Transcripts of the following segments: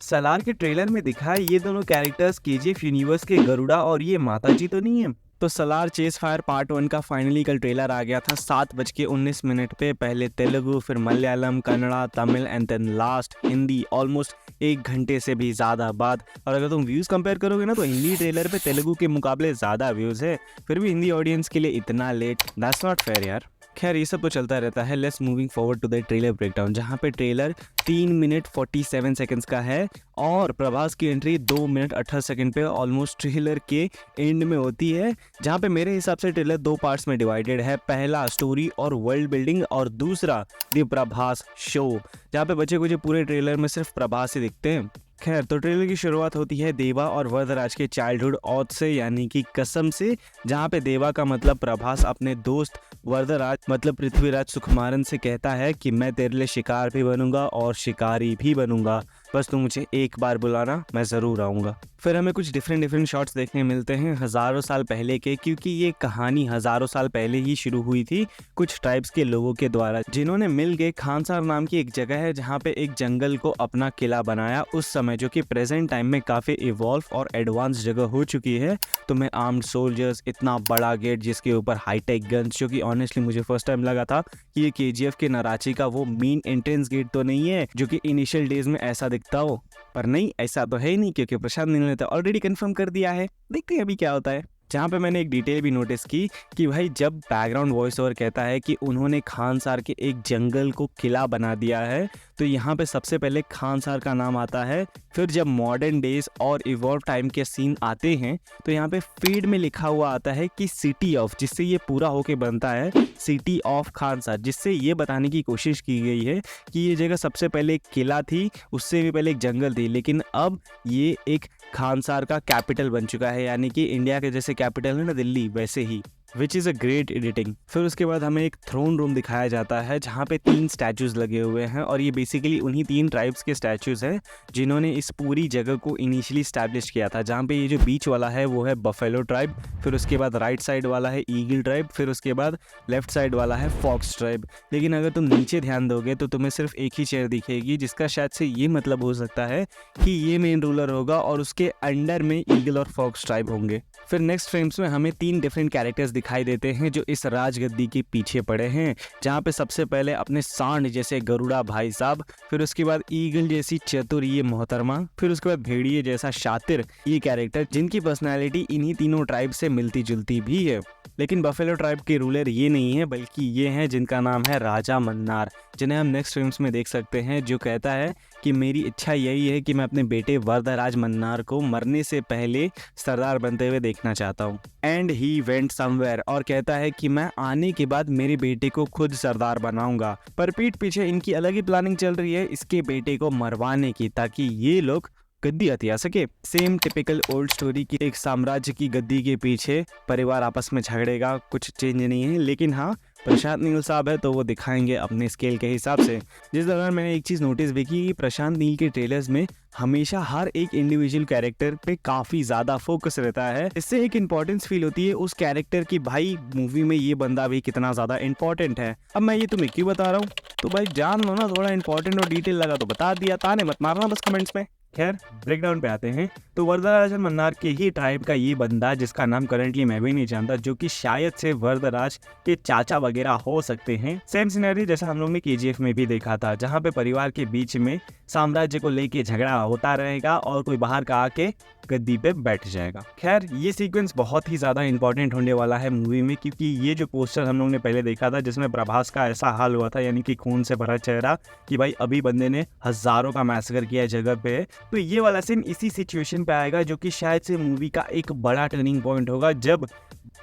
सलार के ट्रेलर में दिखा है ये दोनों कैरेक्टर्स केजीएफ यूनिवर्स के गरुड़ा और ये माताजी तो नहीं है। तो सलार चेस फायर पार्ट 1 का फाइनली कल ट्रेलर आ गया था 7:19 पे। पहले तेलुगु, फिर Malayalam, Kannada, Tamil and then last Hindi, almost 1 घंटे से भी ज़्यादा बाद। और अगर तुम व्यूज़ कंपेयर करोगे ना तो हिंदी ट्रेलर पे तेलुगु के मुकाबले ज़्यादा व्यूज़ है। फिर भी हिंदी ऑडियंस के लिए इतना लेट, दैट्स नॉट फेयर यार। खैर ये सब तो चलता रहता है। Let's moving forward to the trailer breakdown, जहाँ पे ट्रेलर 3 मिनट 47 सेकंड्स का है और प्रभास की एंट्री 2 मिनट 18 सेकंड पे ऑलमोस्ट ट्रेलर के एंड में होती है। जहाँ पे मेरे हिसाब से ट्रेलर 2 पार्ट्स में डिवाइडेड है। पहला स्टोरी और वर्ल्ड बिल्डिंग और दूसरा द प्रभास शो, जहाँ पे बचे कुछ पूरे ट्रेलर में सिर्फ प्रभास ही दिखते हैं। खैर तो ट्रेलर की शुरुआत होती है देवा और वरदराज के चाइल्डहुड ऑथ से, यानी कि कसम से, जहाँ पे देवा का मतलब प्रभास अपने दोस्त वरदराज मतलब पृथ्वीराज सुकुमारन से कहता है कि मैं तेरे लिए शिकार भी बनूंगा और शिकारी भी बनूंगा, बस तू मुझे एक बार बुलाना, मैं ज़रूर आऊँगा। फिर हमें कुछ डिफरेंट शॉट्स देखने मिलते हैं हज़ारों साल पहले के, क्योंकि ये कहानी हज़ारों साल पहले ही शुरू हुई थी कुछ ट्राइब्स के लोगों के द्वारा, जिन्होंने मिल के खानसार नाम की एक जगह है जहाँ पे एक जंगल को अपना किला बनाया उस समय, जो कि प्रेजेंट टाइम में काफ़ी इवॉल्व और एडवांस जगह हो चुकी है। तो मैं आर्म्ड सोल्जर्स, इतना बड़ा गेट जिसके ऊपर हाईटेक गन्स, जो कि ऑनेस्टली मुझे फर्स्ट टाइम लगा था कि ये केजीएफ के नाराची का वो मेन एंट्रेंस गेट तो नहीं है जो कि इनिशियल डेज में ऐसा दिखता हो। पर नहीं, ऐसा तो है ही नहीं, क्योंकि प्रशांत नील ने तो ऑलरेडी कंफर्म कर दिया है। देखते हैं अभी क्या होता है। जहाँ पे मैंने एक डिटेल भी नोटिस की कि भाई जब बैकग्राउंड वॉइस ओवर कहता है कि उन्होंने खानसार के एक जंगल को किला बना दिया है, तो यहाँ पे सबसे पहले खानसार का नाम आता है। फिर जब मॉडर्न डेज और इवॉल्व टाइम के सीन आते हैं तो यहाँ पे फीड में लिखा हुआ आता है कि सिटी ऑफ, जिससे ये पूरा होके बनता है सिटी ऑफ खानसार, जिससे ये बताने की कोशिश की गई है कि ये जगह सबसे पहले एक किला थी, उससे भी पहले एक जंगल थी, लेकिन अब ये एक खानसार का कैपिटल बन चुका है, यानी कि इंडिया के जैसे कैपिटल है ना दिल्ली, वैसे ही, which is a great editing. फिर उसके बाद हमें एक थ्रोन रूम दिखाया जाता है जहाँ पे 3 स्टैचूज लगे हुए हैं और ये बेसिकली उन्हीं 3 ट्राइब्स के स्टैचूज हैं जिन्होंने इस पूरी जगह को इनिशियली स्टैब्लिश किया था। जहाँ पे ये जो बीच वाला है वो है बफेलो ट्राइब, फिर उसके बाद राइट साइड वाला है ईगल ट्राइब, फिर उसके बाद लेफ्ट साइड वाला है फॉक्स ट्राइब। लेकिन अगर तुम नीचे ध्यान दोगे तो तुम्हें सिर्फ एक ही चेयर दिखेगी, जिसका शायद से ये मतलब हो सकता है कि ये मेन रूलर होगा और उसके अंडर में ईगल और फॉक्स ट्राइब होंगे। फिर नेक्स्ट फ्रेम्स में हमें 3 डिफरेंट कैरेक्टर्स दिखाई देते हैं जो इस राजगद्दी के पीछे पड़े हैं, जहाँ पे सबसे पहले अपने सांड जैसे गरुड़ा भाई साहब, फिर उसके बाद ईगल जैसी चतुर ये मोहतरमा, फिर उसके बाद भेड़िए जैसा शातिर ये कैरेक्टर, जिनकी पर्सनैलिटी इन्हीं तीनों ट्राइब से मिलती जुलती भी है। लेकिन बफेलो ट्राइब के रूलर ये नहीं है, बल्कि ये हैं जिनका नाम है राजा मन्नार, जिन्हें हम नेक्स्ट फ्रेम्स में देख सकते हैं, जो कहता है कि मेरी इच्छा यही है कि मैं अपने बेटे वरदराज मन्नार को मरने से पहले सरदार बनते हुए देखना चाहता हूँ। एंड ही वेंट समवेयर, और कहता है कि मैं आने के बाद मेरे बेटे को खुद सरदार बनाऊंगा। पर पीठ पीछे इनकी अलग ही प्लानिंग चल रही है इसके बेटे को मरवाने की, ताकि ये लोग गद्दी हथिया सके। सेम टिपिकल ओल्ड स्टोरी की, एक साम्राज्य की गद्दी के पीछे परिवार आपस में झगड़ेगा, कुछ चेंज नहीं है। लेकिन हाँ, प्रशांत नील साहब है तो वो दिखाएंगे अपने स्केल के हिसाब से। जिस दौरान मैंने एक चीज़ नोटिस भी की कि प्रशांत नील के ट्रेलर्स में हमेशा हर एक इंडिविजुअल कैरेक्टर पे काफ़ी ज़्यादा फोकस रहता है। इससे एक इंपॉर्टेंस फील होती है उस कैरेक्टर की, भाई मूवी में ये बंदा भी कितना ज़्यादा इंपॉर्टेंट है। अब मैं ये तुम्हें क्यों बता रहा हूँ, तो भाई जान लो ना, थोड़ा इंपॉर्टेंट और डिटेल लगा तो बता दिया, ताने मत मारना बस कमेंट्स में। खैर ब्रेकडाउन पे आते हैं तो वरदराज मन्नार के ही ट्राइब का ये बंदा, जिसका नाम करंटली मैं भी नहीं जानता, जो कि शायद से वरदराज के चाचा वगैरह हो सकते हैं। सेम सिनेरियो जैसा हम लोग ने केजीएफ में भी देखा था, जहाँ पे परिवार के बीच में साम्राज्य को लेके झगड़ा होता रहेगा और कोई बाहर का आके गद्दी पे बैठ जाएगा। खैर ये सीक्वेंस बहुत ही ज़्यादा इंपॉर्टेंट होने वाला है मूवी में, क्योंकि ये जो पोस्टर हम लोग ने पहले देखा था जिसमें प्रभास का ऐसा हाल हुआ था, यानी कि खून से भरा चेहरा, कि भाई अभी बंदे ने हज़ारों का मैसेकर किया है जगह पे, तो ये वाला सीन इसी सिचुएशन पे आएगा, जो कि शायद से मूवी का एक बड़ा टर्निंग पॉइंट होगा, जब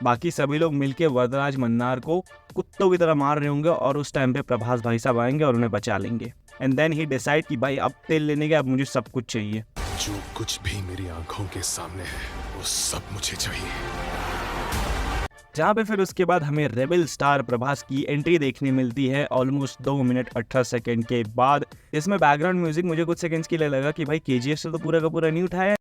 बाकी सभी लोग मिलके वरदराज मन्नार को कुत्तों की तरह मार रहे होंगे और उस टाइम पे प्रभास भाई साहब आएंगे और उन्हें बचा लेंगे। एंड देन ही डिसाइड कि भाई अब तेल लेने के, अब मुझे सब कुछ चाहिए। जो कुछ भी मेरी आंखों के सामने है वो सब मुझे चाहिए। जहाँ पे फिर उसके बाद हमें रेबल स्टार प्रभास की एंट्री देखने मिलती है ऑलमोस्ट 2 मिनट 18 सेकंड के बाद। इसमें बैकग्राउंड म्यूजिक मुझे कुछ सेकंड्स के लिए लगा कि भाई केजीएफ से तो पूरा का पूरा नहीं उठाया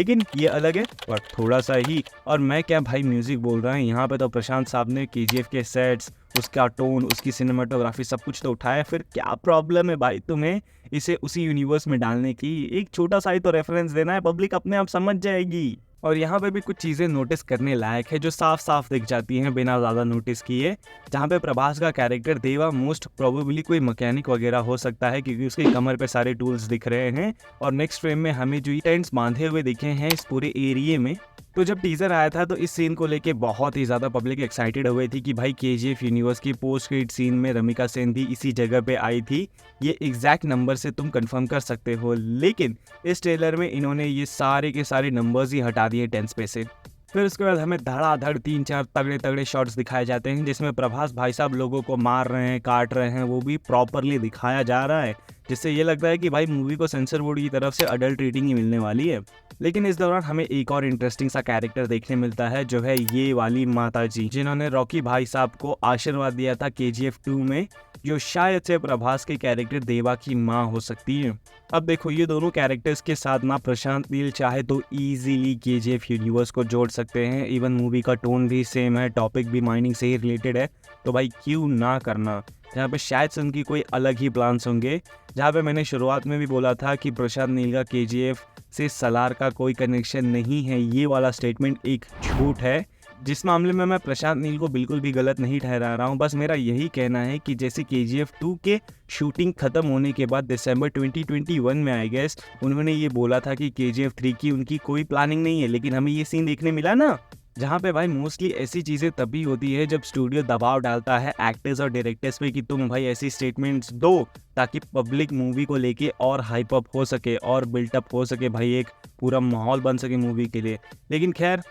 लेकिन ये अलग है पर थोड़ा सा ही। और मैं क्या भाई म्यूजिक बोल रहा है, यहाँ पे तो प्रशांत साहब ने केजीएफ के सेट्स, उसका टोन, उसकी सिनेमाटोग्राफी सब कुछ तो उठाया, फिर क्या प्रॉब्लम है भाई तुम्हें इसे उसी यूनिवर्स में डालने की? एक छोटा सा ही तो रेफरेंस देना है, पब्लिक अपने आप समझ जाएगी। और यहाँ पे भी कुछ चीज़ें नोटिस करने लायक है जो साफ साफ दिख जाती हैं बिना ज़्यादा नोटिस किए। जहाँ पे प्रभास का कैरेक्टर देवा मोस्ट प्रोबेबली कोई मैकेनिक वगैरह हो सकता है, क्योंकि उसकी कमर पे सारे टूल्स दिख रहे हैं। और नेक्स्ट फ्रेम में हमें जो टेंट्स बांधे हुए दिखे हैं इस पूरे एरिए में। तो जब टीजर आया था तो इस सीन को लेके बहुत ही ज़्यादा पब्लिक एक्साइटेड हुई थी कि भाई केजीएफ यूनिवर्स की पोस्ट क्रेडिट सीन में रमिका सेन भी इसी जगह पे आई थी। ये एग्जैक्ट नंबर से तुम कंफर्म कर सकते हो, लेकिन इस ट्रेलर में इन्होंने ये सारे के सारे नंबर्स ही हटा दिए टेंस पे से। फिर उसके बाद हमें धड़ाधड़ 3-4 तगड़े तगड़े शॉट्स दिखाए जाते हैं जिसमें प्रभास भाई साहब लोगों को मार रहे हैं, काट रहे हैं, वो भी प्रॉपरली दिखाया जा रहा है, जिससे ये लगता है कि भाई मूवी को सेंसर बोर्ड की तरफ से अडल्ट रेटिंग ही मिलने वाली है। लेकिन इस दौरान हमें एक और इंटरेस्टिंग सा कैरेक्टर देखने मिलता है जो है ये वाली माता जी, जिन्होंने रॉकी भाई साहब को आशीर्वाद दिया था केजीएफ 2 में, जो शायद से प्रभास के कैरेक्टर देवा की माँ हो सकती है। अब देखो ये दोनों कैरेक्टर्स के साथ ना प्रशांत नील चाहे तो इजीली केजीएफ यूनिवर्स को जोड़ सकते हैं। इवन मूवी का टोन भी सेम है, टॉपिक भी माइनिंग से ही रिलेटेड है, तो भाई क्यों ना करना। जहाँ पे शायद से उनकी कोई अलग ही प्लान्स होंगे। जहाँ पे मैंने शुरुआत में भी बोला था कि प्रशांत नील का केजीएफ से सलार का कोई कनेक्शन नहीं है, ये वाला स्टेटमेंट एक झूठ है। जिस मामले में मैं प्रशांत नील को बिल्कुल भी गलत नहीं ठहरा रहा हूँ, बस मेरा यही कहना है कि जैसे केजीएफ 2 के शूटिंग खत्म होने के बाद दिसंबर 2021 में आई गेस उन्होंने ये बोला था कि केजीएफ 3 की उनकी कोई प्लानिंग नहीं है, लेकिन हमें ये सीन देखने मिला ना, जहाँ पे भाई मोस्टली ऐसी चीज़ें तभी होती है जब स्टूडियो दबाव डालता है एक्टर्स और डायरेक्टर्स पे कि तुम भाई ऐसी स्टेटमेंट्स दो ताकि पब्लिक मूवी को लेके और हाइप अप हो सके और बिल्टअप हो सके, भाई एक पूरा माहौल बन सके मूवी के लिए। लेकिन खैर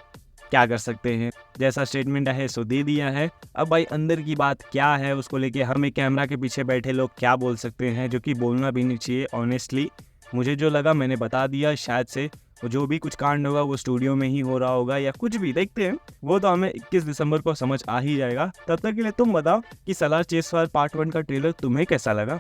क्या कर सकते हैं, जैसा स्टेटमेंट है सो दे दिया है। अब भाई अंदर की बात क्या है उसको लेके हमें कैमरा के पीछे बैठे लोग क्या बोल सकते हैं, जो कि बोलना भी नहीं चाहिए। ऑनेस्टली मुझे जो लगा मैंने बता दिया, शायद से जो भी कुछ कांड होगा वो स्टूडियो में ही हो रहा होगा या कुछ भी, देखते हैं, वो तो हमें 21 दिसंबर को समझ आ ही जाएगा। तब तक के लिए तुम बताओ कि सलार चेस फायर पार्ट 1 का ट्रेलर तुम्हें कैसा लगा।